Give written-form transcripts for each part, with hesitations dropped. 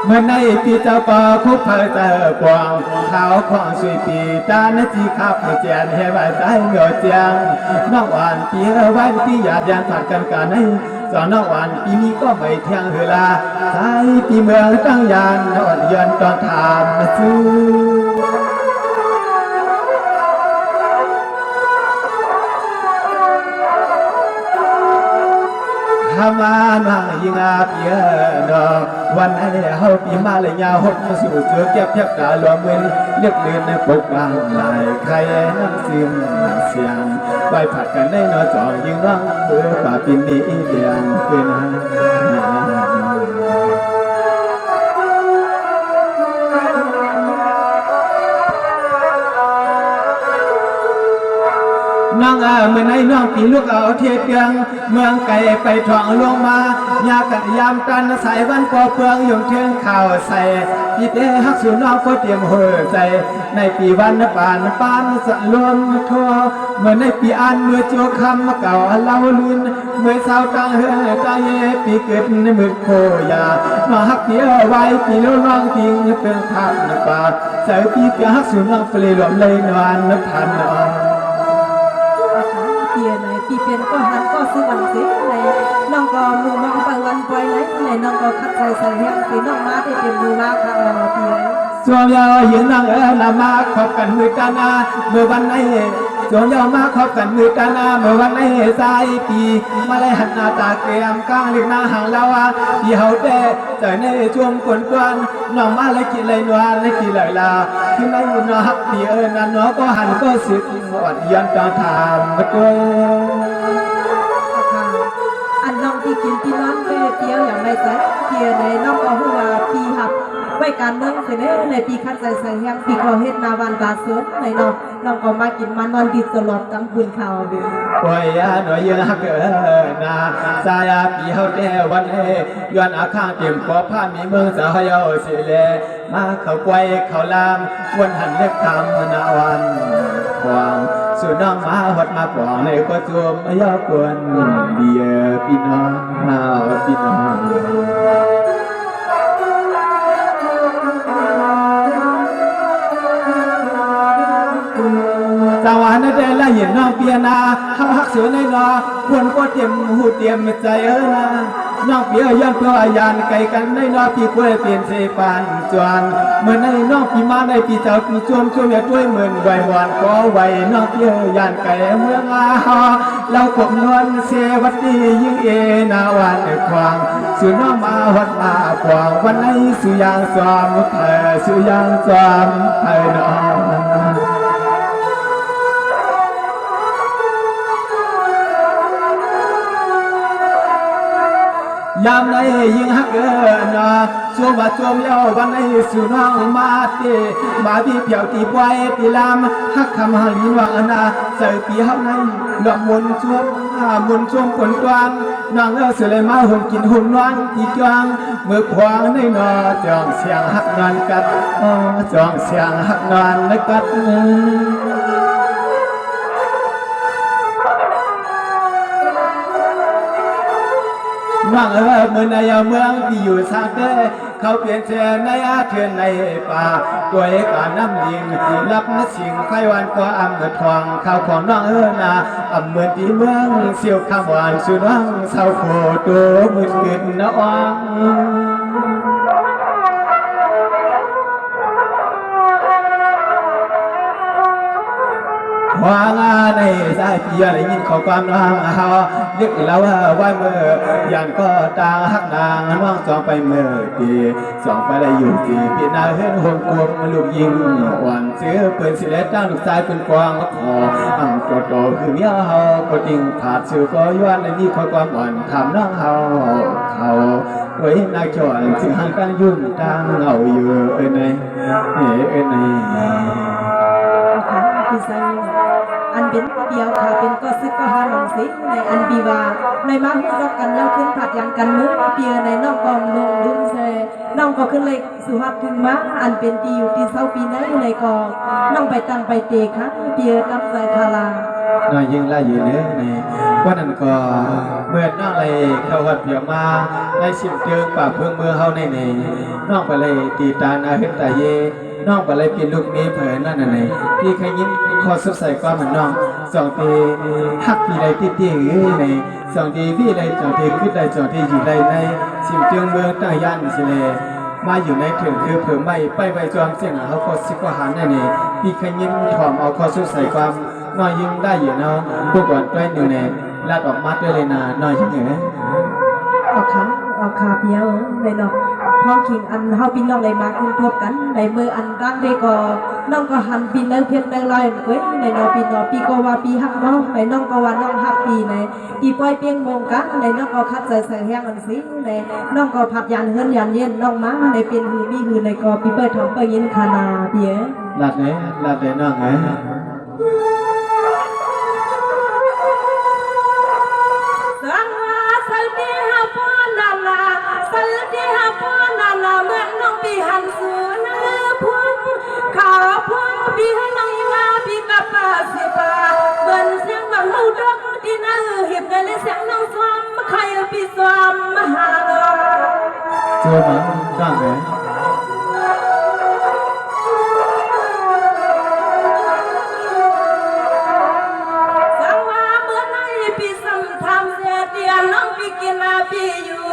เมื่อในปีเจ้าป่าคุบเพอเจอกวางขาวของสุยปีตาณจีขับเจียนเฮบายใจเหงาเจียงน้องหวานปีวันปีหยาดยานผัดกันกันให้สอนน้องหวานปีนี้ก็ไม่เที่ยงเวลาสายปีเมืองตั้งยานนอนเยือนตอนถามมาซื้อทำมาหนังยิงอาเพียนวันให้เฮาปีมาเลยยาวหดมาสู่เจอเก็บเทียบกาหลวมเงินเลือกเลือนในปกบางลายใครน้ำซึมเสียงใบผัดกันได้นอจองยิงร้องเบื่อป่าปีนี้เดียงเป็นน้องเมื่อไหนน้องปีลูกเอาเทียบเพียงเมืองไก่ไปท่องลงมายากันยามกันใส่วันปอเพืองยงเทียงข่าวใส่ปีเตฮักสู่น้องก็เตรียมหัวใจในปีวันปานสะลวมทั่วเมื่อในปีอันเมื่อจัวคำเก่าเล่าลื่นเมื่อเศร้าตังเฮตังเยปีเกิดในมือโคยาน้องฮักเปียไว้ปีลูกน้องทิ้งเป็นภาพในป่าใส่ปีเปียฮักสู่น้องเปลี่ยนหลอมเลยนอนนับพันเปียไหนปีเป็นก็หันก็ซื้อวันสิในน้องก็มือมองไปวันไปไหนในน้องก็คัดใส่ใส่แห้งปีน้องมาได้เป็นมือมาค่ะเปียส่วนยาวยืนนั่งนามาขอบกันมือกันนาเมื่อวันไหนส่วนยาวมาขอบกันมือกันนาเมื่อวันไหนสายปีมาเลยหันหน้าตาเกรียมก้างเล็กหน้าห่างลาวปีเฮาเด้ใจในช่วงกวนกวนน้องมาเลยกินเลยนวลเลยกินเลยลาที่ไม่นอฮักปีนั่นน้องก็หันก็สึกอดยันตอนถามมาตัวอันน้องที่กินที่นอนเปียวอย่างไรแต่เปียในน้องก็หัวปีหับไว้การเมืองเสนอในปีคัดใส่ใส่แห้งปีก็เฮ็ดนาวันตาเสือในน้องก็มากินมานอนดิตลอดทั้งคืนข่าวเดือนโอ้ยหน่อยยังฮักนาสายปีเฮาเด้วันเฮย้อนอาข้างเต็มกว่าผ้ามีเมืองสาวเยาสิเลมาเขาไกวเขาลามวนหันเล็กทำนาวันความสุน้องมาหดมาปองในก็จมยอากวนเดียพี่น้องหาวพี่น้องสวรรค์ได้ละเห็นน้องเปียนาฮักเสือในนอควรก็เตรียมหูเตรียมใจนะน้องเปียย้อนเพื่อยานไก่กันในนอปีกล้วยเปลี่ยนเสปานจวนเมื่อในน้องปีมาในปีเจ้าปีจวมช่วยด้วยเหมือนใบหวานก็ไหวน้องเปียยานไก่เมืองอาฮาเราขบนวลเสวัดดียิ่งเอนาวันควางสุน้องมาวัดมาควางวันในสุยางสวมเธอสุยางสวมเธอน้องยามในยิ่งฮักนาชัวมาชมเย้าวันในสุน้องมาเตมาบีเพียวตีบวยตีลามฮักคำหาลินวังนาใส่ปีเฮาในหลอกมนช่วงมนช่วงผลกวางนางเสือเลยมาหุ่นกินหุ่นนวลตีกวางเมื่อควางในนอจองเสียงฮักนอนกัดจองเสียงฮักนอนและกัดน้องเมื่อในเมืองที่อยู่ทางเต้เขาเปลี่ยนเสียในอาเทือนในป่าตัวเอกาน้ำลิงรับนัดสิงไขวันก็อำเงินทองข้าวของน้องนาอำเหมือนที่เมืองเสียวข้ามหวานสุน้องเศร้าโคตัวมืดกินน้องวางในสายเพียรยินขอความน้องเฮาเรียกแล้วว่าเมื่อยันก็ตาหักนางน้องจองไปเมื่อดีสองไปได้อยู่ที่พี่นาเห็นห่วงกวงลูกยิงวันเสือเปิดสิเลตั้งลูกชายเป็นกวางคออังกอดคือเมียเฮาก็ดิ่งขาดสื่อก็ย้อนในนี้ขอความอ่อนทำน้องเฮาเขาโดยนายจวนถึงห่างกันยุ่งตางเงาอยู่ในคือใส่อันเป็นเดียวค่ะเป็นก็ซึกก็หาหนังสิในอันบีวาในมาหูรักกันแล้วขึ้นผัดยังกันมือเปียในน้องกองลงลืมเซน้องก็ขึ้นเลยสุภาพถึงมาอันเป็นตีอยู่ที่เศร้าปีนั้นในกองน้องไปตั้งไปเตะค่ะเปียกับใจพาราน้อยยิ่งละอยู่เนื้อใน ว่านั้นก็เมื่อน้องเลยเข้าวัดเพียงมาได้ชิมเตืองป่าเพื่องเมื่อเฮาในนี่น้องไปเลยตีตาอาเฮ็ดตาเยน้องไปเลยเป็นลูกนี้เผยนั่นน่ะนี่พี่เคยยิ้มคอสดใสกว่าเหมือนน้องสองทีฮักพี่ใดติดๆในสองทีพี่ใดจอทีขึ้นใดจอทีอยู่ใดในชิมเตืองเมืองตาย่านสิเลยมาอยู่ในถึงคือเผื่อไม่ไปไว้จอมเสียงเขาก็สิกว่าหันนั่นนี่พี่เคยยิ้มถ่อมเอาคอสดใสความน้อยยิ้มได้อยู่เนาะพวกก่อนด้วยหนึ่งเนี่ยลาดออกมาด้วยเลยนะน้อยจังเหรอเอาขาเพียวเลยเนาะพ่อคิงอันเฮาพี่น้องเลยมาคุ้มทบกันในมืออันร่างได้ก็น้องก็หันปีเนื้อเพชรในลอยเว้ยในน้องปีก็ว่าปีหักน้องในน้องก็ว่าน้องหักปีในปีปล่อยเปียงมงกันในน้องก็คัดใส่แห้งอันสิในน้องก็ผัดยันเฮือนยันเย็นน้องมาในเป็นหือมีหือในก็ปีเปิดทองเปิดยินคานาเพียลาดเลยน้องไงเมื่อน้องปีหันสูนะพุ่งขาพุ่งปีให้น้องอีลาปีกับป้าเสียป้าเบิ้นเสียงบังหูดอกที่น่าเห็บได้เลยเสียงน้องซ้อมใครปีซ้อมมาหาเราเจอมันร่างไงสังว่าเมื่อไหร่ปีสัมทำเสียเดียน้องปีกินอาปีอยู่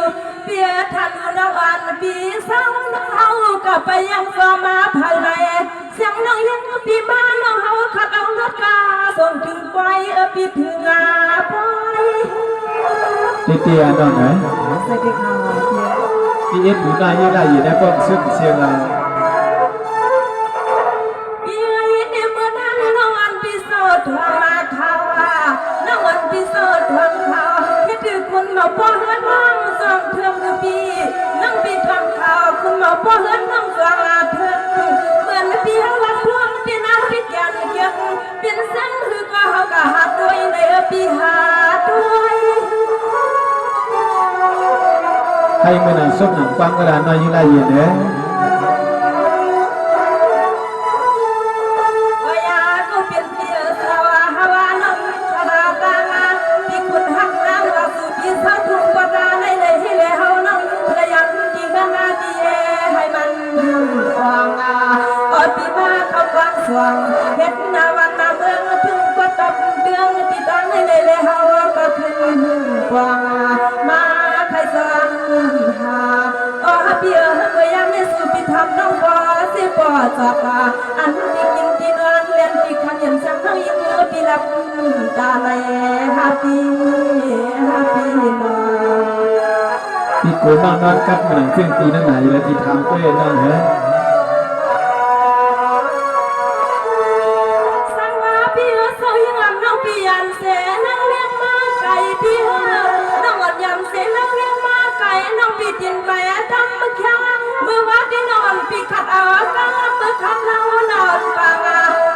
เปียทันน้องอ่านปีสังเอากับไปยังก็มาภายในเสียงน้องยังปีบ้านน้องเขาขับเอารถกาส่งถึงไปปีถึงอาไปเตี้ยน้องไงใส่เด็กเขาที่เอ็ดหนูได้ยังได้อยู่ในป้อมซึ่งเชียงรายปีนี้เมื่อนั้นน้องอันปีโซทวงมาเขาน้องอันปีโซทวงเขาที่ถือคุณมาป้อนน้องส่งเทืองปีน้องปีทวงเขาคุณมาป้อนน้องส่งอาเทืองเหมือนปีเขาวัดพวงที่น้ำปีแก่นเกี่ยวเป็นเส้นคือก็เขาก็หาด้วยในปีหาด้วยให้เมื่อนั้นส้มหนังฟังกระดานน้อยยังได้อยู่เด้อสว่างเฮ็ดนาวันนาเมืองถึงก็ตบเดืองที่ตั้งให้เลยเฮาก็ขึ้นกว่ามาใครสอนหาเปียเมื่อยามในสู่พิธามน้องบ่สิบ่จอบอันที่กินที่นอนเรียนที่ขันยันสังเฮายังมือปีลับตาไหลฮาปีนอพี่กูนอนกับเหมือนเครื่องตีนั่นไหนแล้วที่ทำเพื่อนนั่นเหรอจินไปทำมือแข็งมือวัดที่นอนปีขัดเอาตั้งมือขัดเรานอนฟัง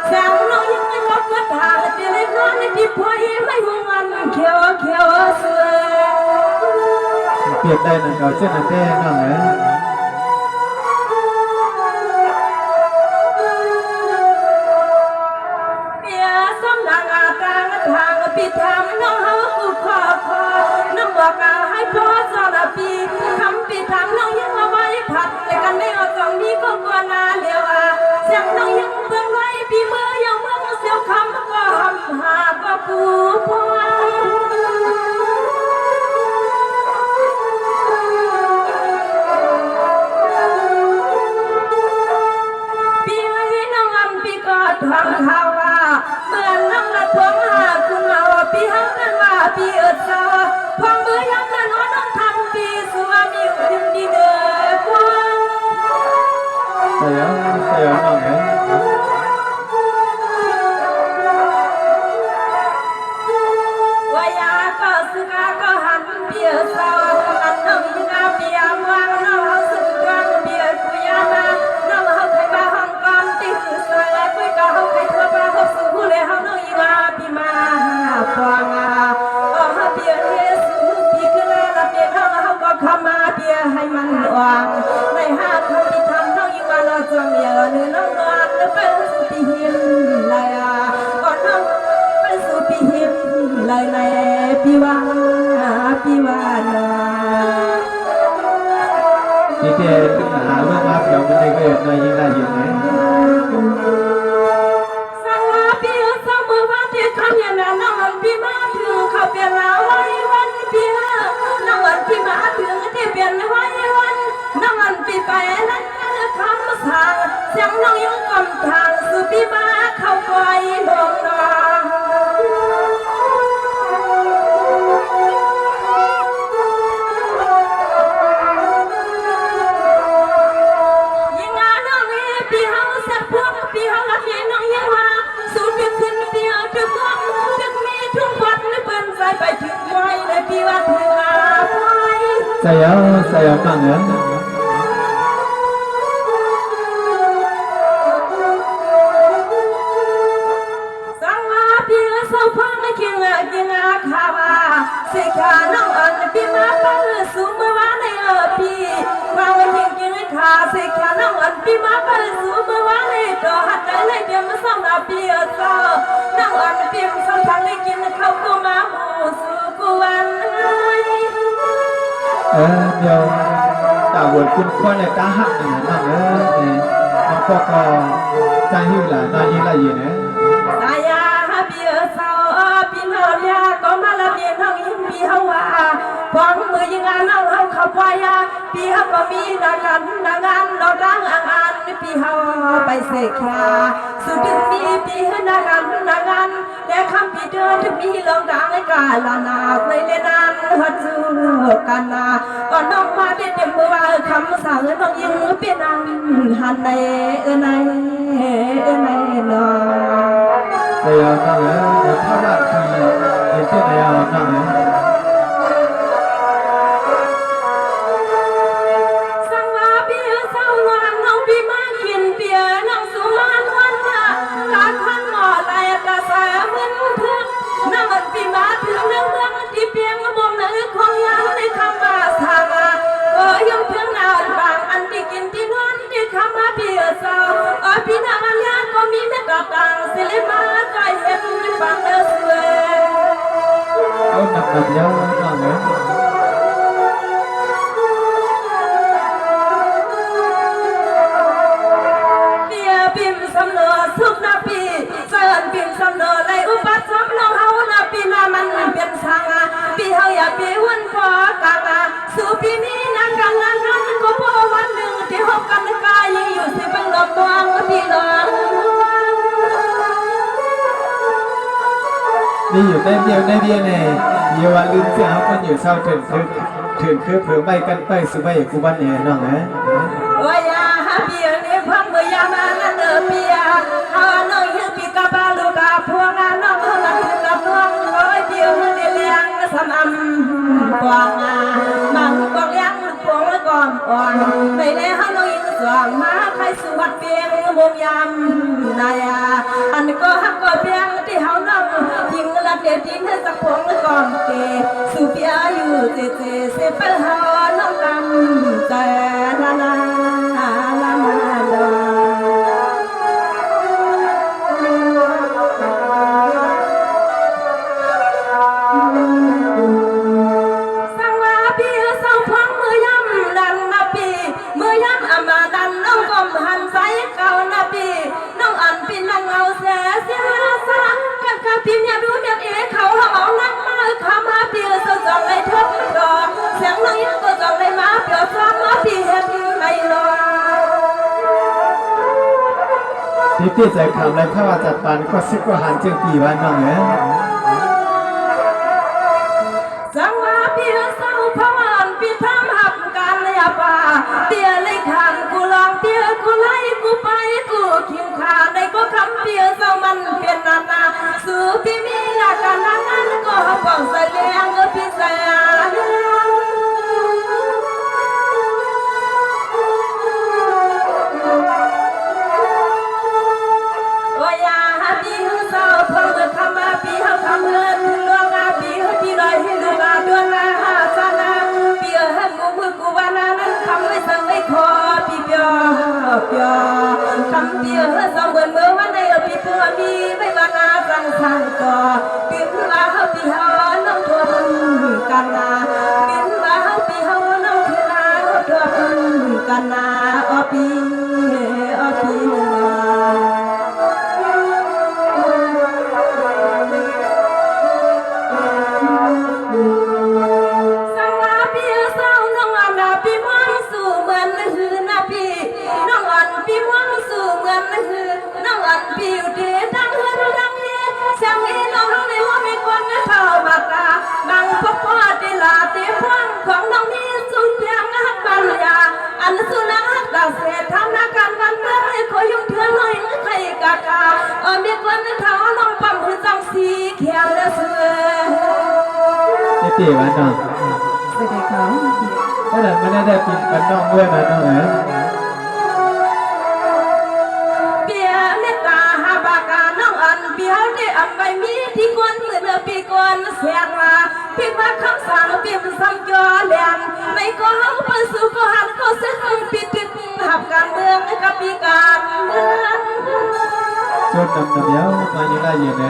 แสงน้องยังไม่ลบกระถางที่เล็กน้อยที่พอยไม่ห่วงเขียวเสือเปลี่ยนได้นะเขาเช่นนั้นแน่น้องเหรอเปียส้มดังกลางทางปีทำน้องเขาอุคอน้องบอกให้พ่อสอนปีทำปีทำน้องยังเอาไว้ผัดแต่กันไม่เอาสองนี้ก็กลัวนาเลี้ยวเสียงน้องยังเบื้องไว้ปีมือยังเบื้องเสียวคำก็หำหาก็ปูพวงปีนี้น้องอันปีก็ทำข่าวเมื่อน้องละทวงหาคุณมาปีหักกันว่าปีสาวพองมือยังละน้อยน้องทำปีสัวมีอุ่นดีเด้อกว้างใช่น้องเหรอว่ายาก็สึกาก็หันเปียสาวอันน้องยังอาเปียมวางน้องเขาสึกวางเปียกุยามาน้องเขาเคยมาห้องก่อนที่คือสายกุยก็เขาเคยทั่วไปเขาสู่ผู้เลยเขาน้องยังอาปีมาฟางเปียเฮสูปีขึ้นแล้วเปียน้องเขาก็เข้ามาเปียให้มันวางในห้าคำที่ทำน้องยังมาเราจงเยอะนึกน้อง ตึงหนาลงมาเผียวมันในเวทในยิ่งได้ยิ่งไหม สังว่าเปียสมือว่าที่คำยันน้องอันพี่มาถึงเขาเปลี่ยนละไว้วันเปียน้องอันพี่มาถึงที่เปลี่ยนไว้วันน้องอันพี่ไปนั้นคำสั่งเสียงน้องยังกำทางสู่พี่มาเข้าไปลงนอนยิ่งงานน้องพี่เฮาสักพวกพี่เฮาละพี่น้องยังว่าสู่ดึกขึ้นเดียวดึกวันดึกมีทุ่งวัดนึกเป็นใจไปถึงไว้เลยพี่ว่าถึงไว้ ใส่เอานั่งเงิน สังว่าพี่สาวพังกินข้าวสิขาน้องอันพี่มาปั้นสูงเมื่อวานในพี่ฟังกินข้าสิขาน้องอันพี่มาปั้นสูงเมื่อวานในตัวหัดใจเลยเดี๋ยวมาส่งนาพี่สาวน้องอันพี่สาวพังกินข้าวกูมาหมูสูกูวันเดี๋ยวตาวนคุณควรในตาหักหนึ่งนั่งน้องปอกใจหิ้วหล่ะนอนยิ่งละยิ่งเนี่ย สายาพี่สาวพี่น้องยาก็มาละเบียนน้องยิ่งพี่เฮาว่าฟังมือยิงงานน้องเฮาเข้าไปพี่เฮาก็มีนางานเราดังอ่านพี่เฮาไปเสกคราสุดที่มีพี่นางานและคำพี่เดินที่มีลองดังในกาลนาในเลนันฮัดจูกันนาก่อนน้องมาได้เต็มมือว่าคำสั่งน้องยิ่งเป็นนางหันในในนอ เดี๋ยวนั่งเดี๋ยวถ้าว่าทีเห็นที่ไหนเอานั่งสังว่าพี่สาวงานน้องพี่มากินเบียร์น้องสุมานวันการพันหมอไหลกระแสเหมือนเพื่อนน้องพี่มาถึงเรื่องที่เพียงบ่มนึกของยาวในคำว่าทางก็ยังเพียงนานบางอันที่กินที่นอนที่คำว่าพี่สาวพี่นางอันยานก็มีแม่กระตังสิลิมาใจเห็นฟังเดือดเสือเอาหนักเดี๋ยวนั่งปิ่มสำเนาสุกนาปีเสิร์นปิ่มสำเนาไรอุปัสสมน้องเฮานาปีนามันเป็นสังปีเฮาอย่าปีวุ่นพอกังสู่ปีนี้นักการงานก็พอวันหนึ่งที่หกกันกายยังอยู่สิบังลมดวงพี่น้องนี่อยู่ได้เดียวเนี่ยเยาวันลืมเสียงคนอยู่เศร้าถึงคือเผื่อใบกันไปสุใบกูบ้านเนี่ยน้องว่ายาเปียนี่พังเมื่อยามานั่นเปียหาน้องยังปีกะบาลูกาพวงน้องนั่นคือกับน้องร้อยเดียวมันเลี้ยงสมกวางมังกองเลี้ยงลูกปองและกอมอ่อนไปแล้วน้องยังสวงมาใครสวัสดเพียงมงยำนายอันก็ฮักก็เพียงที่เฮาน้องยิงละเดียดินให้สักพงและกอมเกสุเปียอยู่เจเสเปลเฮาน้องกำใจนานาพี่เมียดูเมียเอ๋เขาเอานั่งมาขามาเปียสจองเลยทบดอกเสียงน้องยังก็จองเลยมาเปียซ้อมมาพี่เห็นไม่รอที่ใจคำไรพระว่าจัดปานก็ซึกว่าหันจึงปีวันน้องสังว่าพี่สาวพระวันพี่ทำหักการเลยป่าเปียเลยขังกูลองเปียกูไล่กูไปกูขิงขาในก็คำเปียสาวมันเป็นนาสู่พี่มีหลักการนั้นก็ฟังใส่เลี้ยงพี่ใส่ว่ายาพี่สาวเพิ่งคำมาพี่เขาคำเลิศลวงพี่พี่ลอยให้ลูกดวงนาสนาเปียให้กูมือกูวานานั้นคำไม่สั่งไม่ขอพี่เปียคำเปียสองเบิร์เมื่อวันในพี่เพื่อมีไม่วานาสั่งสั่งต่อปีนว่าเขาพี่เขาน้องทั่วพันกันนาปีนว่าเขาพี่เขาน้องคือนาทั่วพันกันนา ปีสังว่าปีเศร้าน้องอันปีม่วงสู่เหมือนหือนาปีน้องอันปีม่วงสู่เหมือนหือน้องอันปีอยู่ที่ดังหือดังเย่เสียงนี้น้องในหัวไม่ควรเท่าบาตาดังพบพ่อที่ลาที่ฟังของน้องนี้สุดเพียงนักบัลยาอันสุนัขดาวเสียทำนักการวันเมื่อให้คอยยุ่งเถื่อนหน่อยใครกากามีคนเท่าน้องปั๊มคือจังสีเขียวและเสือนี่ตีวันน้องสวัสดีครับก็เลยไม่ได้ปีนกันน้องด้วยนะน้องเปียเมตตาหาบากาน้องอันเปียวได้อำไว้มีที่กวนเมื่อปีก่อนเสียงมาปีว่าคำสั่งปีมันซ้ำจอแหลมในก็เฮาไปสู่ก็หันก็เสียงปีถึงหับการเมืองกับปีการเมืองจุดนำเดียวมาอยู่ได้ยังไง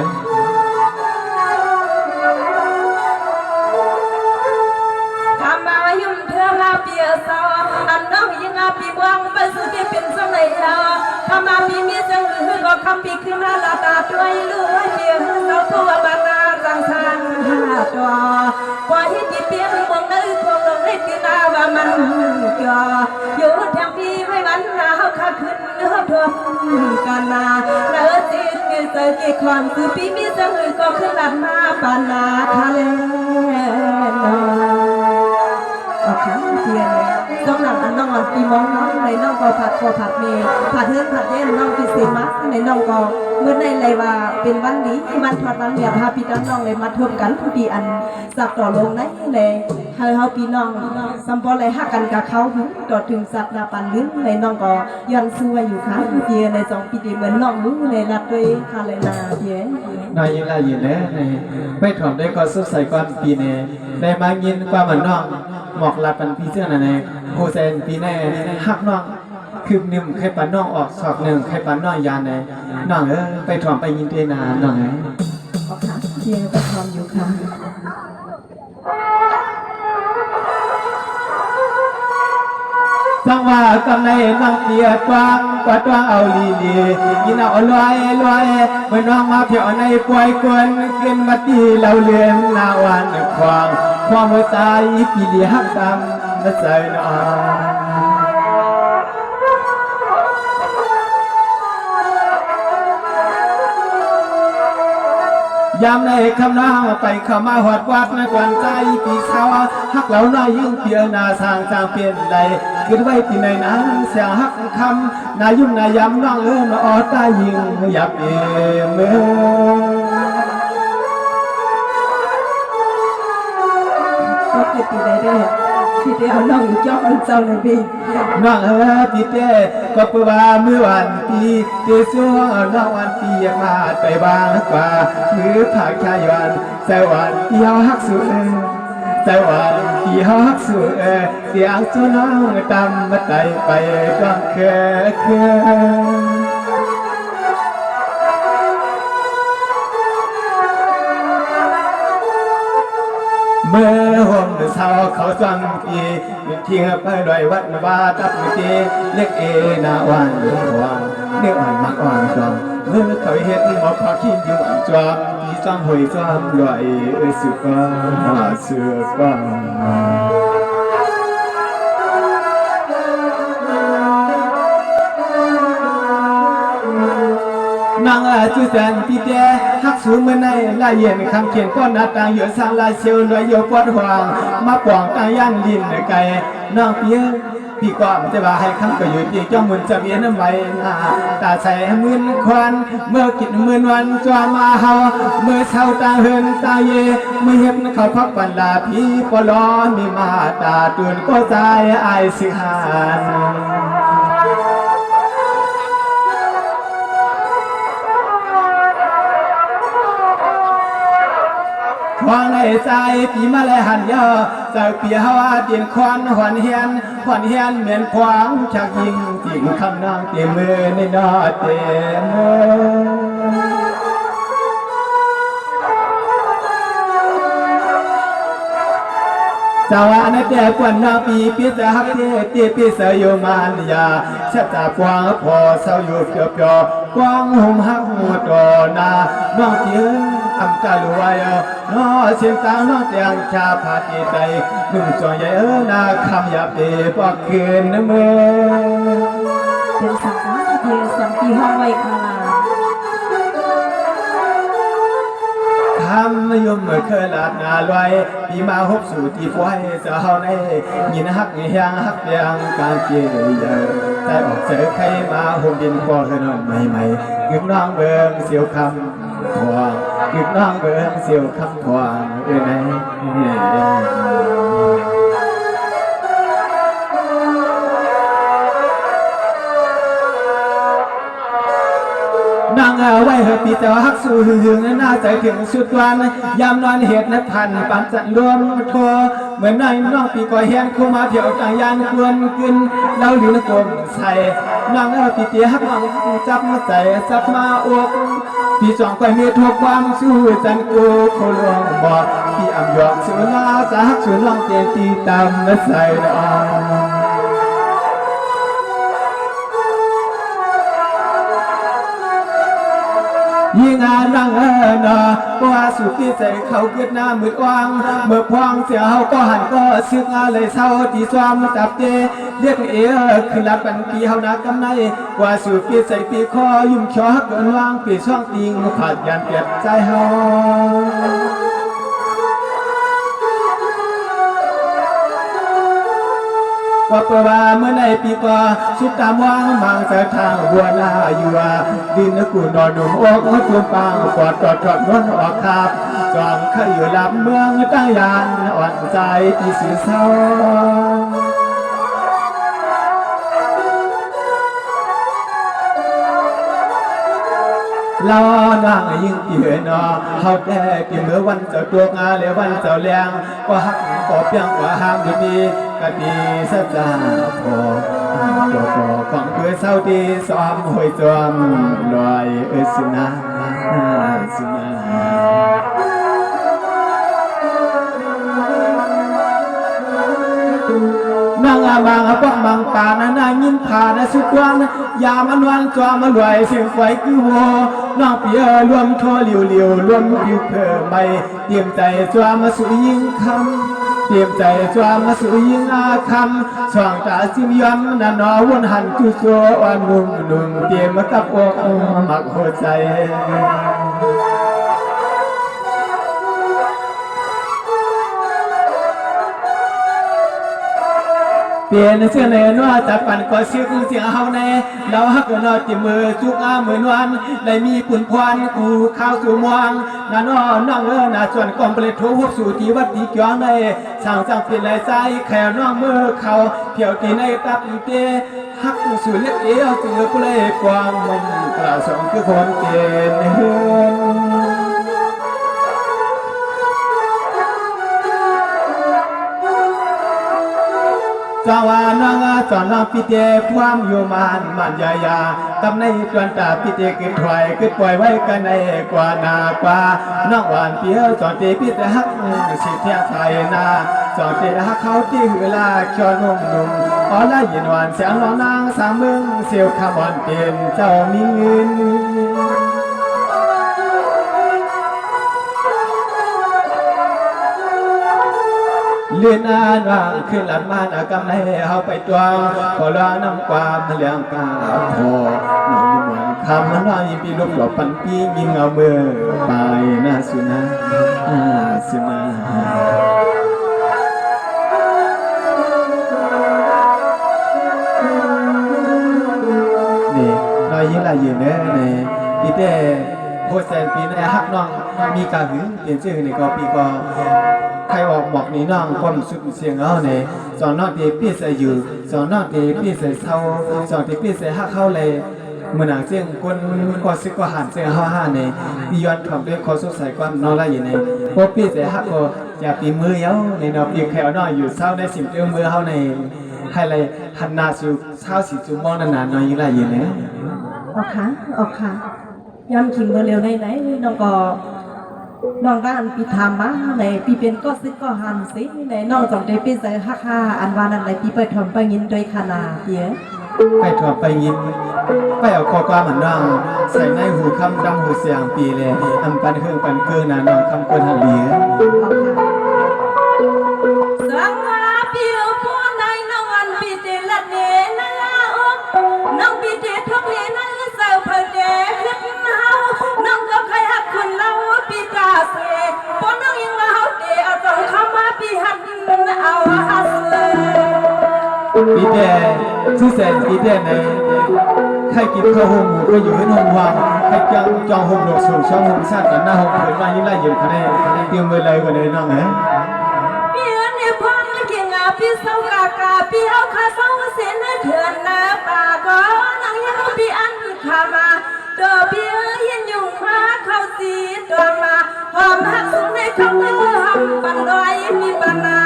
ยุ่งเธอมาเปียสาวอันน้องยังอาปีวางไปสู่ที่เป็นสมัยเราทำมาปีมีเสียงหือก็คำปีขึ้นมาละตาด้วยลูกเปียสาวผู้บานาจังสันหาตัวพอที่จีเปียมองนึกคงลงในตีนาว่ามันจ่ออยู่แถมปีไว้วันหนาวข้าขึ้นเนื้อทวมกันนาเนื้อจีกี่เจอกี่ความคือปีมีเสียงหือก็ขึ้นหลับมาปานาทะเลค่ะเพียนต้องหลังอันน้องอันปีมองน้องในน้องก็ผัดเมย์ผัดเฮือนผัดเย็นน้องปีเสมัสในน้องก็เมื่อในเลยว่าเป็นวันนี้วันทอดวันเมียพาพี่น้องเลยมาทวมกันผู้ดีอันสักต่อลงในเลยให้เขาพี่น้องสัมปอเลยหักกันกับเขาต่อถึงสัตว์นาปันลิ้นในน้องก็ยันสู้อยู่ค่ะเพียในสองปีดีเหมือนน้องรู้ในรัดด้วยคาเลนาเพียนายยังไงอยู่แล้วในไม่ถ่อมได้ก็สุดใส่ก้อนปีเน่ได้มายินความเหมือนน้องหมอกลัดปันปีเสื้อนั่นเองโคเซนปีแน่หักน้องคืบนิ่มใครปันน้องออกสอบหนึ่งใครปันน้องยานเลยน้องไปถ่อมไปยินเตนาน้องค่ะเพียงไปถ่อมอยู่ค่ะจังว่ากำในน้องเตียกว้างกว่าตัวเอาลียินเอาลอยเมื่อน้องมาเพียวในป่วยกวนเกินมาตีเราเลือนนาวันควางความหัวใจปีเดียหักตามน่าใจน้อยามในคำน้าไปเข้ามาหอดวัดในกวนใจปีเช้าหักเหล่าน้อยยิ่งเพียนาสร้างจางเปลี่ยนใดคิดไว้ปีในนั้นเสียงหักคำนายุ่งนายำน้องมาออดตายิงหยับเอเมื่อก็เกิดปีใดได้พี่เดียวน้องอยู่จ้องเจ้าเลยพี่น้องพี่เต้ก็เพื่อว่าเมื่อวันปีเตสู้น้องวันปีมาไปบางกว่ามือผักชายวันใจวันเดียวหักสุดใจวันเดียวหักสุดเสียงจูน้องตามมาไต่ไปก็เคเมื่อห่มเช้าเขาจังปีเที่ยงไปลอยวัดมาตับเมื่อเล็กนาวันหลวงวางเนื้อมันมักอ่อนจอมเมื่อเขาเห็นหมอกพาขี้อยู่อันจอมปีจอมหอยจอมลอยสุกาสุกานางจุจันปีเตหักสูงเมื่อในลายเย็นคำเขียนก้อนหน้าต่างเยอะสร้างลายเชียวรวยโยปวดห่วงมาป่องตาย่างลินไก่น้องเพียพี่ก็จะว่าให้คำก็อยู่ที่จ้องมุนจะเวียนน้ำใบหน้าตาใส่มื่นควันเมื่อกินมื่นวันจวมาเฮาเมื่อเช้าตาเฮินตาเยเมื่อเห็นเขาพักปันลาพี่ปลอมีมาตาตุนก็ใจไอสิหานควางในใจปีมาเลยหันยอจากปีฮาวาเตียนควันหวนเฮียนเหมือนควางชักยิงจิงคำนางเต็มมือในนอเต็ม สาวานะแต่ปวนนาปีปีแต่ฮักเทตีปีเสยโมานยาชะตากวางพอเศร้าอยู่เปียวเปียวกวางห่มฮักหัวตอนาน้องเตียนอำตาลุวายน้อเสียงตาน้องเตียงชาพาตีใจนุ่งจอยใหญ่นาคำหยาบเดปอกคืนน้ำมือเป็นสังฆาเทียสังปีห้องไว้คาลาคำยมเมื่อเคยลาดนาลอยปีมาฮบสู่ที่ฟ้อยเจ้าในยินฮักเฮียงฮักเพียงการเกี่ยวใจออกเจอใครมาห่มดินก่อเธอนอนใหม่ๆกึกน้องเบิงเสียวคำทวงกึกน้องเบิงเสียวคำทวงไหนนางเอาไว้เหปีแต่ฮักสู่หึงน่าใจถึงสุดวันยามนอนเหตุนัพันปันจันรวมทัวเหมือนนายน้องปีก่อเฮียนคู่มาเที่ยวต่างยานควรกินเล่าหลิวนักลมใส่นางเอาปีเตียฮักน้องจับมาใส่ซับมาอกปีสองก่อยมีทุกความสู้จันกูโคลวงบอกปีอ่ำยอกสุลาสาฮักสุลองเตียนตีตามมาใส่ละอยิ่งงานนั่งนาว่าสุดที่ใจเขาเกิดหน้ามืดว่างเมื่อพวงเสียเขาก็หันก็ซึกอะไรเศร้าที่ซ้อมจับเจเรียกคือรัดปันปีเขานักกำไนว่าสุดที่ใจปีคอยุ่มชอเกินว่างปีช่องติงขาดยันเปียดใจเฮาว่าเปว่าเมื่อในปีก่อสุดตามว่างมังจะทางบัวหน้าอยู่ว่าดินกูนอนหนุ่มอกตัวปังปอดจอดนวลออกขับจองขยื่ลำเมืองตั้งยานอ่อนใจที่สีเศร้าเรานั่งยิ่งเหือนอเขาแต่ปีเมื่อวันเจ้าตัวงาและวันเจ้าแรงก็หักก็เพียงกว่าห้ามดีมีกะดีสัจจาพอตัวพอของเพื่อเศร้าดีซ้อมหวยจอมลอยสุนาสุนานางอาบางป้องบางป่านายินผ่านะสุกวันยามันวันจอมารวยเสียงไฟคือวัวน้องเปียรวมทั่วเหลียวรวมผิวเพื่อไม่เตรียมใจจอมาสู่ยิ่งคำเตรียมใจจอมาสู่ยิ่งอาคำช่องตาซิมย้ำนันนอวนหันจุโซอ่อนนุ่มเตรียมมากับอกมักหัวใจเปลี่ยนเสื้อเนนว่าจัดปั่นก็เสียงเสียงเฮาแน่เราฮักนอติมือจุกอาเหมือนวันได้มีปุ่นพรกูข้าวสู่มวงนาน้อน้องนาส่วนกองเปลือกทั่วสู่ที่วัดดีจ้องในสั่งเปลี่ยนลายใจแขวน้องมือเขาเที่ยวที่ในตับเตะฮักสู่เล็กเอวเสือเปลือกกวางมันกล่าวสองคือคนเกณฑ์สวานังจอนลังปิเตความอยู่มันยายาตำในจวนตาปิเตกินถอยกินปล่อยไว้กันในกว่านากว่าน้องหวานเปียวจอนเตปิเตฮักสิเทียไทยนาจอนเตฮักเขาที่เวลาเขียวนุ่มอ๋อละยินหวานเสียงร้องนางสามมึงเสียวคำอ่อนเต็มเจ้ามีเงินเลื่อนอ่านว่างขึ้นหลัดมานากำไรเอาไปตัวขอรอน้ำความเลี้ยงกาพอหนุ่มเหมือนคำน้อยปีลูกหลบปันปียิงเอาเบอร์ไปนะสุนาสุนานี่น้อยยิ่งละยืนเด้อนี่ปีเต้โพสแซนปีในฮักน้องมีการหึงเปลี่ยนชื่อนี่ก็ปีก็ใครออกบอกนี่น้องความสุขเสียงเอาเนี่ยสอนน้องเตพี่ใส่อยู่สอนน้องเตพี่ใส่เศร้าสอนเตพี่ใส่ฮักเข้าเลยเมื่อหนังเสียงคนก็ซึกก็หันเสียงห้าเนี่ยย้อนคำด้วยขอสงสัยความน้องละอยู่ในพวกพี่ใส่ฮักก็อย่าปีมือเย้าในน้องปีแขวน้อยอยู่เศร้าในสิบเดือนมือเขาในให้เลยหันหน้าสู่เศร้าสีจุ่มมองนานๆน้อยยิ่งละอยู่เนี่ยออกค่ะย้ำขิมเบอร์เร็วไหนน้องก็ น้องด้านปีธรรมะในปีเป็นก็ซึกก็หันสิในน้องจองได้ไปใส่ฮักฮาอันวานั้นในปีไปทอมไปยินโดยขนาดเยอะ ไปถอดไปยินไปเอาข้อความมันน้องใส่ในหูคำดำหูเสียงปีเลยอำปันเครื่องปันเกลือนาน้องคำเกินหันเหลีย สังหาเปียวพวในน้องอันปีเตละเนนลาอกน้องปีเตทุกเนนั้นเสาเพเดขึ้นเฮาน้องก็ใครหักคุณเล่าปีกาเสพอน้องยังเฮาเดเอาต้องเข้ามาปีหันเอาฮัสเลย ปีแดงชื่อแสนปีแดงในใครกินข้าวหงหมูก็อยู่ในห้องวางใครจองหงดอกสูงช่องหงชาติหน้าหงเผินมายิ่งไล่อยู่คะแนนเตรียมไว้เลยกว่าเลยน้องปีนี้พ่อไม่เก่งอ่ะพี่เศร้ากาพี่เอาข้าเศร้าเสียนเถื่อนนะป่าก็นั่งยังพี่อันข้ามาตัวพี่ยันยุ่งมาเข้าสีตัวมาหอมหักสูงในคำมือหอมปันดอยมีปัญหา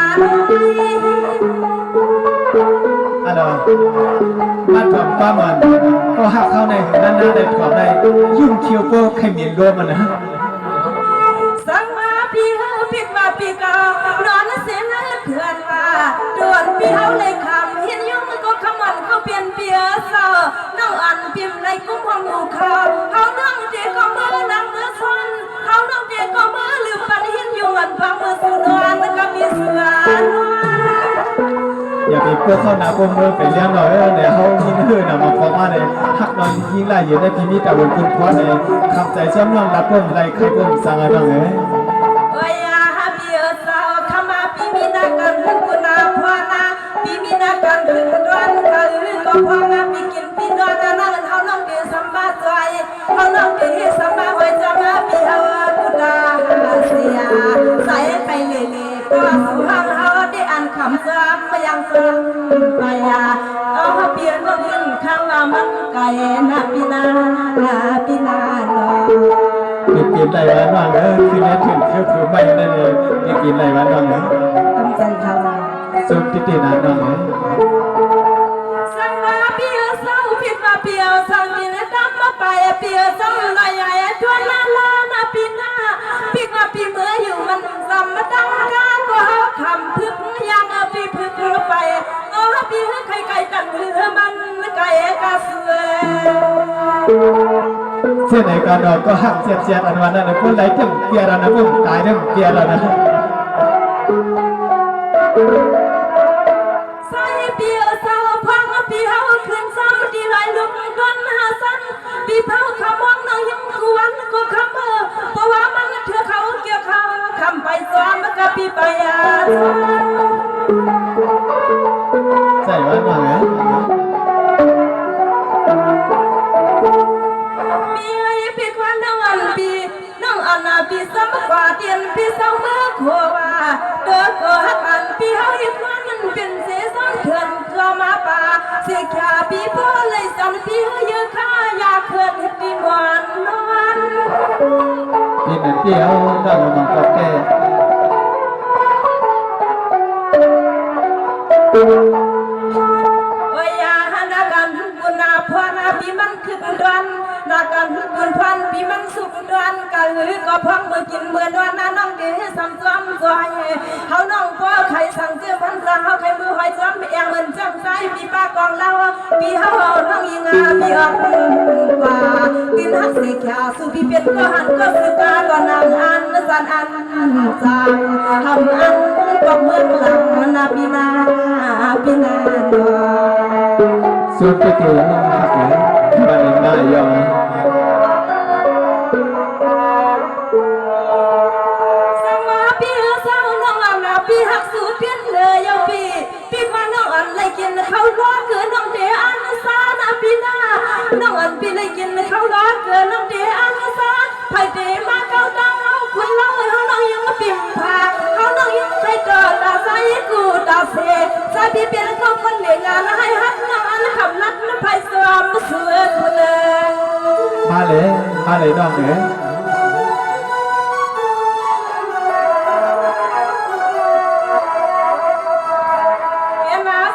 อะไรมาถอดป้ามันก็หักเข้าในด้านหน้าได้ถอดได้ยุ่งเคียวก็ใครเหมียนรวมมันนะสังมาพี่ผิดว่าพี่ก็นอนเสียนเถื่อนมาโดนพี่เอาเลยคำเห็นยุ่งก็ขมันก็เปลี่ยนเปียเศร้าน้องอันพิมพ์ในกุ้งของหมูเขาเขานั่งเด็กก็มือนั่งมือซนเขานั่งเด็กก็มือลืมปันเห็นยุ่งอันพังมือสุนวนแล้วก็มีเสืออย่าไปเพื่อเข้าหนาพวกมือเป็นเรื่องหน่อยเดี๋ยวเขายินหื่นมาพอมาเลยหักนอนยิ่งไล่อยู่ในพิมิตแต่บนคุณพ่อเลยคำใจซ้อมน้องรับพวกไรใครพวกสั่งอะไรบ้างโอ้ยอาเบียสาวขมาปีมีนากันกุนาพวนาปีมีนากันถึงดวนกันก็พองาปีกินปีดวนนั่งเขาน้องเดือสัมบาใจเขาน้องเดือสัมบาไว้จะมาปีเอากุดาเสียใส่ไปเล่ๆก็สุหังเขาได้อันคำซ้ำมายังซ้ำไปเอาเปียน้องยินข้างว่ามันไก่นาปีนาปีนาดอกกินไรวันว่างคือแน่ถึงเที่ยวถือไม่ได้เลยกินไรวันว่างกำใจเขาสุดที่ตีนน้องสังมาเปียเศร้าผิดมาเปียสังกินดำมาไปเปียเศร้าลอยใหญ่ชวนลาลานาปีนาปีมาปีเมื่ออยู่มันจำมาดังการก็หาคำพึกยังปีพึกไปปีใครไก่กันหรือมันไก่กาเสือเช่นในการดอกก็หักเสียดอันวันนั้นคนไหลถึงเกียร์แล้วนะพุ่งตายถึงเกียร์แล้วนะใส่เปียเศร้าพังปีเฮาขึ้นซ้ำดีลอยลุกดนหาสันปีเผาขมองน้องยังกวนก็คำเพราะว่ามันเถื่อเขาเกี่ยวเขาคำไปซ้อมมันก็ปีไปใส่วันมาปีไอ้ปีควันน้องอันปีน้องอันปีซ้ำกว่าเตียนปีเศร้าเมื่อขว่าเด้อก็หักอันปีเฮาอีกวันมันเป็นเสียซ้อนเถื่อนก็มาป่าเสียขาปีพ่อเลยสันปีเฮาเยอะข้าอยากเขื่อนดีหวานนอนนี่เหมือนเดียวเราลองกับแกโอ้ยนากันบุญนาพวนาปีมันคือบุญดวนนากันบุญพันปีมันสุขดวนกันหรือก็พังมือกินมือดวนน้น้องเดือซ้ำซ้ำซอยเขาน้องพ่อใครสั่งเจ้าพันสั่งเขาใครมือหอยซ้ำเองเหมือนจังใจปีป้ากองเล่าปีเขาน้องยิงปีอ่อนกว่ากินหักเสียขาสุปีเป็นก็หันก็สุกาก็นางอันสันอันจางทำอันก็เมื่อหลังนาปีนาปีนาดอสุดที่ตัวหักเลยมันน่ายอมสังมาปีเศร้าน้องอันปีหักสูดเพี้ยนเลยยปีควันน้องอันเลยกินเขาล้อเกินน้องเดอันซานาปีนาน้องอันปีเลยกินเขาล้อเกินน้องเดอันซาไผ่เดมาเก้าดังเอาคุณเล่าเขาน้องยังปิ่มผาเขาน้องยังใช้เกิดตาใส่กูตาเสใส่ปีเป็นเขาคนเหนื่อยงานให้ฮักน้องอันขับลัดน้ำไผ่สวมเสือคนมาเลยน้องเนี่ย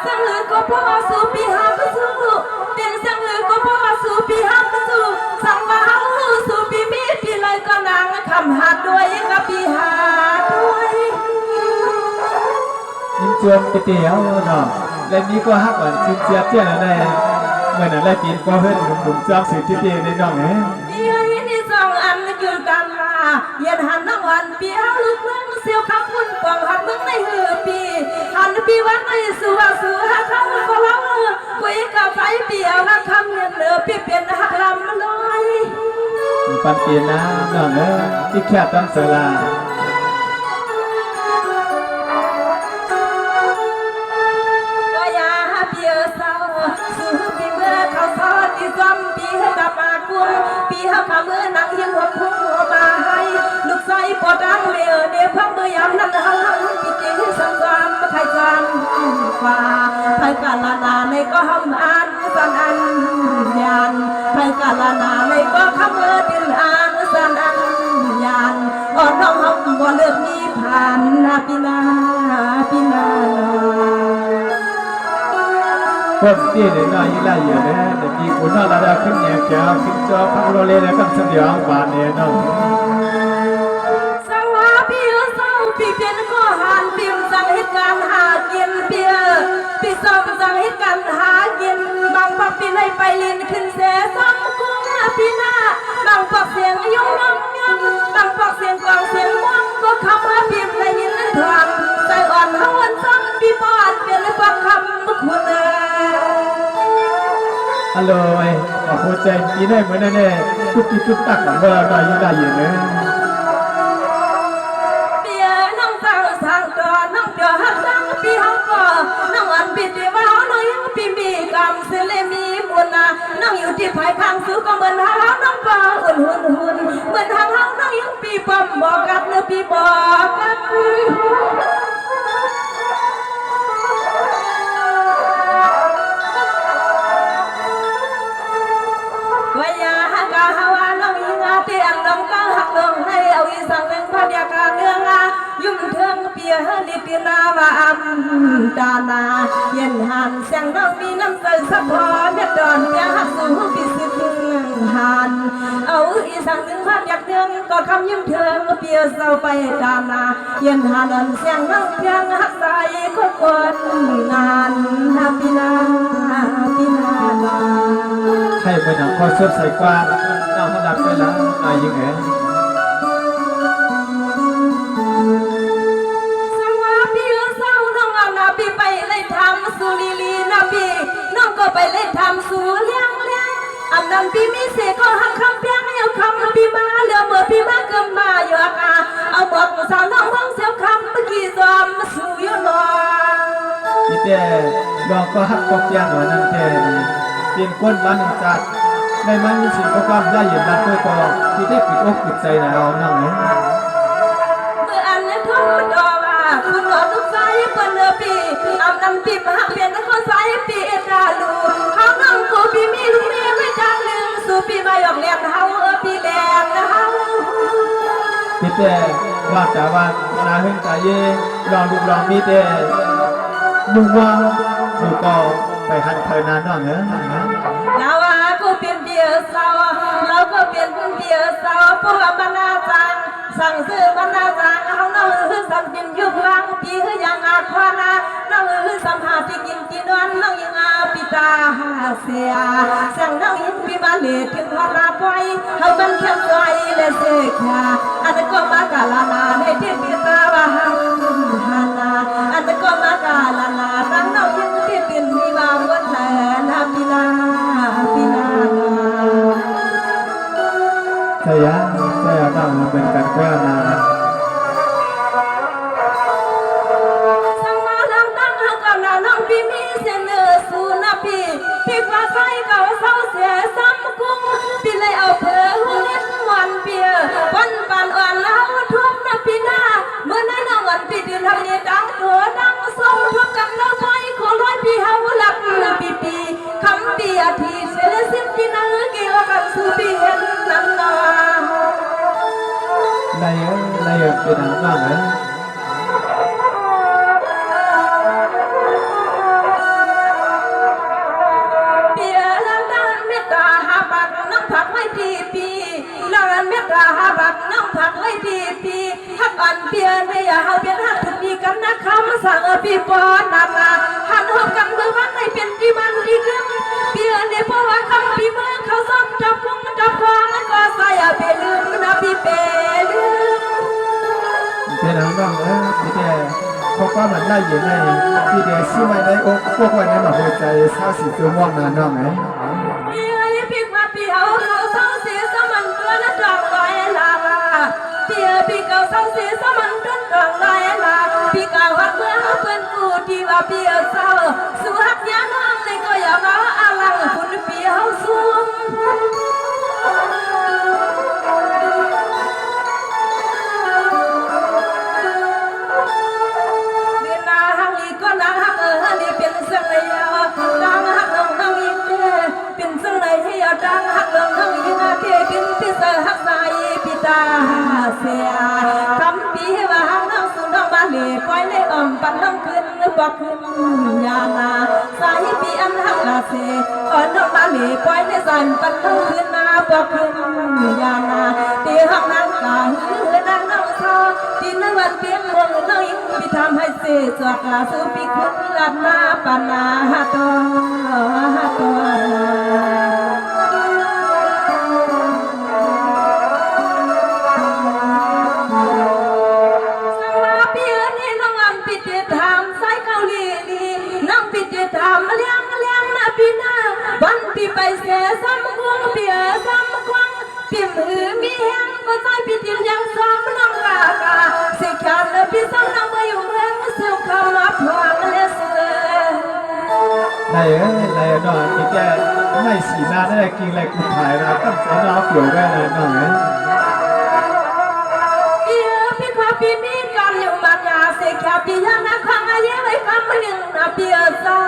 สังหือก็พ่อสู่ปีห้ามสู่เป็นสังหือก็พ่อสู่ปีห้ามสู่สังมาสู่ปีมีปีเลยก็นางคำหัดด้วยกับ จวนไปเตียวเนาะและนี้ก็ฮักอ่อนชิมเสียเจ้าแน่เมื่อนั้นแลปีนก็เพิ่นหนุ่มจอมสื่อที่ดีในน้องเอ้เดี๋ยวนี้สองอันอยู่กันมาเย็นหันน้องวันเปียวลูกเมืองเสียวคำพุ่นปองหันเมืองในหือปีหันปีวันในสัวคำก็เล่าคุยกับไฟเปียวคำเงินเหลือปีเปลี่ยนหักลำลอยปันเปียนนะน้องเอ้ที่แค่ตั้งเสลาก็อย่าเปียวเศร้าสู่ปีเมื่อเขาทอดที่ซ้ำปีให้กลับมากุ้งปีให้มาเมื่อนังยังหัวพุ่งมาให้ลูกใส่ปอดังเลี้ยเดี๋ยวพังเมื่อยามนั้นหังปีเจสังความใครจำฟ้าใครกาลนาในก็หำอ่านสันอันยานใครกาลนาในก็คำเมื่อดินอ่านสันอันยานอ่อนน้องหำบ่เลือกมีผ่านนาปีนาคนที่เด็กน้อยยิ่งไล่อยู่นะแต่ปีกุนนอระดับขึ้นแย่แก้วขึ้นจอพังโรเลแล้วก็สมองบานเนี่ยน้องสวัสดีสาวพี่เป็นก็หันพิมสังเหตุการหากินเปียพี่สมสังเหตุการหากินบางพักพี่ให้ไปลินขึ้นเสซ้ำกุ้งพี่หน้าบางพักเสียงยงบางพักเสียงกองเสียงม่วงก็คำว่าพิมได้ยินทางใจอ่อนเขาวันซ้ำพี่ปอดเป็นฟังคำมุขคุณฮัลโหลขอโทษใจปีได้เหมือนแน่ๆทุกทีทุกตักของเบอร์น้อยยิ่งไล่อยู่นะเปียน้องสั่งต่อน้องเปียหักสั่งปีเขาก็น้องอันปิดที่ว่าน้องยังปีมีกรรมเสเลมีบุญนะน้องอยู่ที่ภายทางสู้ก็เหมือนหาน้องปลาหุ่นเหมือนทางห้องน้องยังปีปอมบอกกับเนื้อปีบอกกับวิญญาณกาฮาวาน้องยิงอาเตียงน้องกังหักลงให้เอาอีสังเป็นพระเดียกาเนื้อยุ่มเทืองเปียลิปินาวาอัมดานาเย็นหันเสียงน้องมีน้ำใจสะพอเม็ดดอนเปียหักสูงพิสิทธิ์หันเอาอีสังเป็นพระเดียกเนื้อก็คำยุ่มเทืองเปียเศร้าไปดานาเย็นหันเสียงน้องเพียงหักใจก็ควรงานฮับปีนาใช่เหมือนหนังคอยซุบใส่กว้างน้องถนัดไปแล้วนายยิ่งเอ๋พี่ไปเลยทำสุลีลีนะพี่น้องก็ไปเลยทำสุเลี้ยงอันนั้นพี่มีเสกก็หักคำเพียงเอาคำพี่มาเหลือเมื่อพี่มาเกินมาอยู่อากาเอาบอกสาวน้องฟังเสียวคำเมื่อกี้จอมสู่อยู่นอนพี่แต่ลองก็หักปกยางหัวนั่นแต่เป็นก้นมันจัดในมันมีสิ่งประกอบได้อยู่นั่นก็พี่ได้ปิดอกปิดใจนะเอาน้องเมื่ออันนี้ทุ่มดอกว่าคุณหลอทุกสายเปิดเนื้อปีเอานำปีมาเปลี่ยนนักสายปีเอ็ดาลูเขานั่งกูปีมีลูกเมียไม่จังหนึ่งสู่ปีมาหยอกเลี้ยงเฮาปีแดงนะเฮาพี่แต่ว่าแต่ว่านาหึ่งใจเย่ลองดูลองมีแต่มุ่งว่าดูก็ไปหันเธอนานน้องแล้วว่ากูเป็นเบียร์สาวเราก็เป็นเบียร์สาวพวกบรรณาจังสั่งซื้อบรรณาจังเขาน้องสัมกินยุบลังพี่คือยังอาควานาน้องสัมภาษณ์ที่กินที่นอนน้องยังอาปิตาเสียสั่งน้องยินพี่มาเลถึงวาราปอยเขาบันเข้มใจและเสกอันนั้นก็มากาลานาในที่ปิตาวาหังฮานาอันนั้นก็มากาลานาตั้งน้องยินที่เป็นมีบางวันแหลนาปีนาใช่ยังใช่ยังต้องเป็นการแก้นาสังมาลังตั้งหักกับนาน้องพี่มีเสนอสู่นาพี่ฟ้าใสเก่าเศร้าเสียซ้ำกุ้งพี่เลยเอาเผลอหัวเล่นวันเปียวันปานอ่อนแล้วทุกนาพี่นาเมื่อนั้นวันพี่ดินทำเนี่ยดังตัวดังส่งทุกกันแล้วไฟขอร้อยพี่เฮาหลับปีคำปีอาทิตย์เสลสิบที่นั่งเกี่ยวกับสู่พี่เห็นนั่นนาในเป็นหนังบ้างเหรอเปียลังดันเมตตาหาบักน้องผักไว้ที่ปีลังเมตตาหาบักน้องผักไว้ที่ปีหัก อันเปียนให้เฮาเป็นฮักถึงมีกันนะคำสั่งปีปอนนานาหันหอบกันเมื่อวันให้เป็นที่มันดีขึ้นเปียนในเพราะว่าคำปีเมืองเขาซ้ำจับกุ้งจับควางแล้วก็ใส่ไปลืมนะพี่เปลืมเป็นน้องพี่แกพบว่ามันได้อยู่ในพี่แกซื้อมาได้อกพวกวันนั้นหัวใจเศร้าสีตัวม่วงนะน้องไงพี่ไอ้พี่ว่าพี่เอาเขาเศร้าเสียสมันเกินดอกลอยลาพี่เก่าเศร้าเสียสมันเกินดอกลอยลาพี่เก่าหักเมื่อเพื่อนกูที่ว่าพี่เศร้าสู้หักยาน้องเลยก็อย่ามาอาลังคุณพี่เอาซุ่มก็นางฮักนี่เป็นเสื่องเลยนางฮักน้องนางยิงเป็นเสื่องเลยที่ดังฮักน้องนางยิงที่เป็นพิเศษฮักใจพิตาเสียคำปีว่าฮักน้องสุนทรบาลีปล่อยในอ้อมปันน้องขึ้นบอกขึ้นยานาสายปีอันฮักลาเสียน้องบาลีปล่อยในสันปันน้องขึ้นนาบอกขึ้นยานาที่ฮักนางกาหือนางน้องทอที่นวันเปลี่ยนวงน้องยิงพี่ทำให้เสียจวกลาสูปีคุณลัดมาปนาตัวสวัสดีนี่น้องอันปิดทำสายเกาหลีนี่น้องปิดทำเลี้ยงนะพี่นาวันที่ไปเสียซ้ำควงเปียซ้ำควงพี่มือมีแห้งก็ใจพี่ดินยังซ้ำน้องกากาเสียขาดพี่ซ้ำน้องมาอยู่เมืองเสียวเข้ามาพวงเลสได้ได้หน่อยพี่แกไม่สีหน้าได้กินอะไรกูถ่ายนะตั้งใจน้องเปลี่ยวได้เลยหน่อยพี่ขอพี่มีกันอยู่มายาเสียขาพี่ยันนักขังอายุไว้คำหนึ่งนะพี่ซา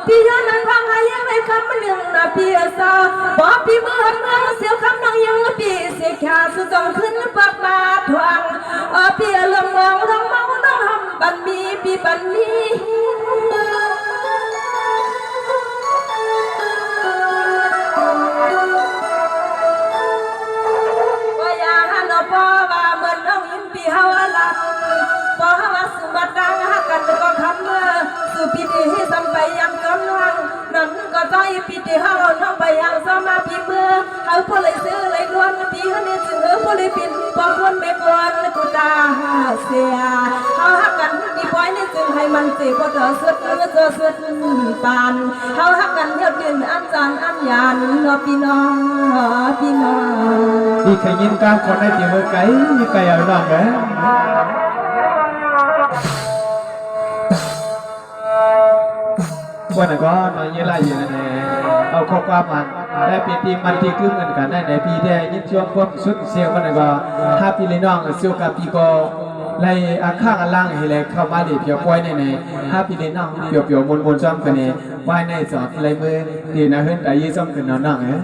พี่ยันนักขังอายุไว้คำหนึ่งนะพี่ซาบอกพี่เมื่อเสียวคำน้องยังพี่เสียขาสุดจงขึ้นปากมาทวงพี่ลงมองต้องมองต้องทำบันมีพี่บันมีพ่อว่าเหมือนน้องยิ้มปีเฮาละพ่อว่าสุมาดังฮักกันก็คำเมื่อสุพิธีให้สัมไปยังกำลังนั้นก็ใจพิธีเฮาน้องไปยังสมาพิเมื่อเขาพอเลยซื้อเลยล้วนปีเขาเนี่ยซื้อพอเลยปิดพอคนไม่กวนกูตาเสียเขาฮักกันดีปล่อยนี่จึงให้มันเจ็บพอเธอสุดปานเขาฮักกันเที่ยวดินอันจันอันยานพี่น้องพี่เคยยินการคนในที่เมื่อไกลเอาหน่อยไหมวันนั้นก็นอนยี่ไรอยู่นั่นเองเอาข้อความมันได้ปีตีมันที่คือเหมือนกันได้ในปีได้ยินช่วงพวกสุดเสียงวันนั้นก็ถ้าพี่เลยน้องเสียวกับพี่ก็ไล่อาข้างอาล่างให้เลยเข้ามาดิเพียวป่วยในถ้าพี่เลยน้องเพียวมนซ้อมกันเนี่ยว่ายในจอดอะไรมือดีนะเฮือนแต่ยี่ซ้อมกันนอนนั่งเหรอ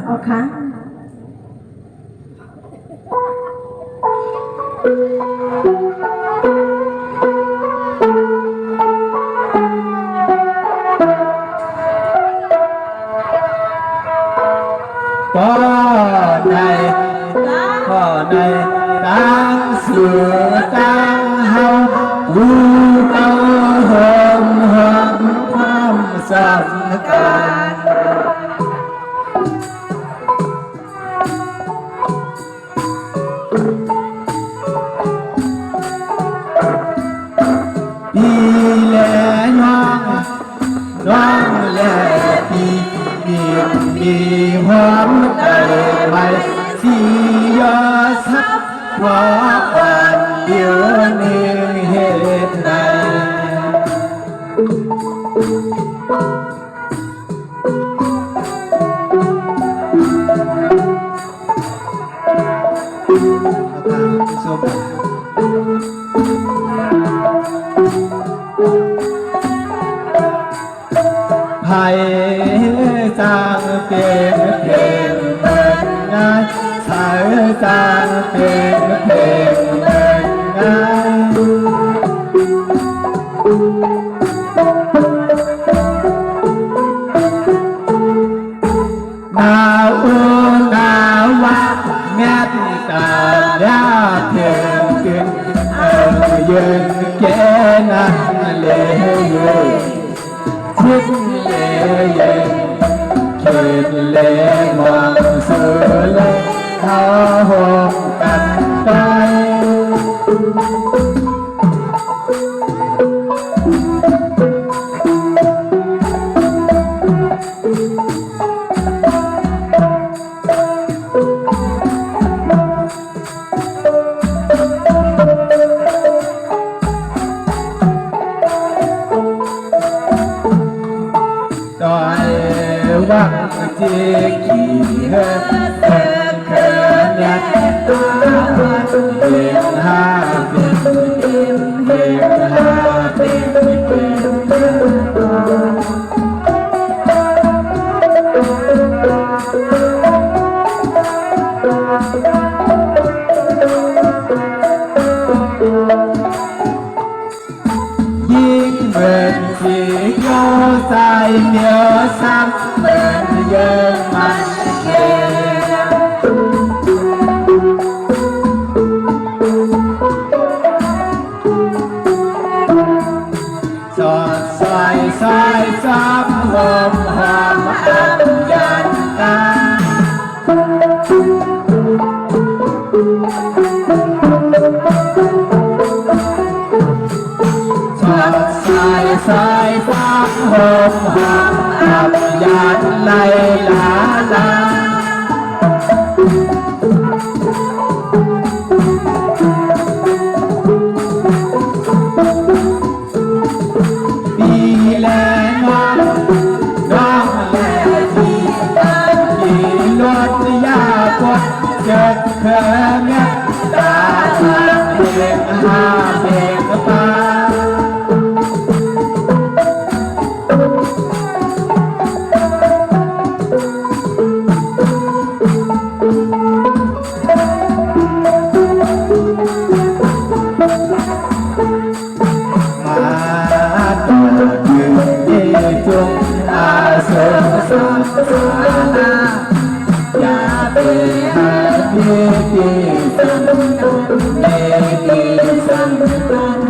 โอเคพ่อในตั้งสื่อตั้งเฮาดูเต้าหอมความสำคัญพี่และน้องและพี่มีความใจไปที่ยอสักว่าวันเดียวนี้เหตุใดไผ่จางเป็นเพลงเหมือนงานสายจางเป็นเพลงเหมือนงานนาวัดแม่ตาญาเพียงกิน ยืนแก่นั่นเลยชิดเลยคิดเลยมองสู่เลยเขาหงกันไปวังที่ขี่เหินเขินยัดตาเพียงหาเป็นเพียงหายิ่งเหมือนที่โยใจเหนียวซ้ำเหมือนเยอะมันเย็นสอดซอยซ้ำหอมอับยันตาสายฟ้าหอมอับยานไล่ลาลาปีแลน้องแลที่ตั้งขี่รถยาปวดเจ็บเขินตาเพียงหาเพียงปาอย่าไปหาที่สำคัญในที่สำคัญ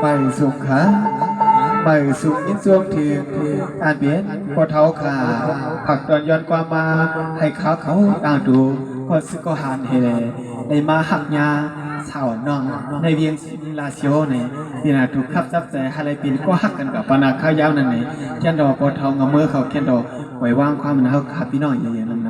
ไม่สุขค่ะไม่สุขยิ่งสุขที่อ่านเปลี่ยนพอเท้าขาผักตอนย้อนความมาให้เขาต่างดูพอสึกก็หันเฮเลยในมาหักยาสาวน้องในเวียงลาเซียวในที่น่าถูกขับซับใจอะไรปีนก็หักกันกับปนาข้าวยาวนั่นเองแค่ดอกพอเท้างเมื่อเขาแค่ดอกไว้วางความมันเขาขาพี่น้องอย่างนั้น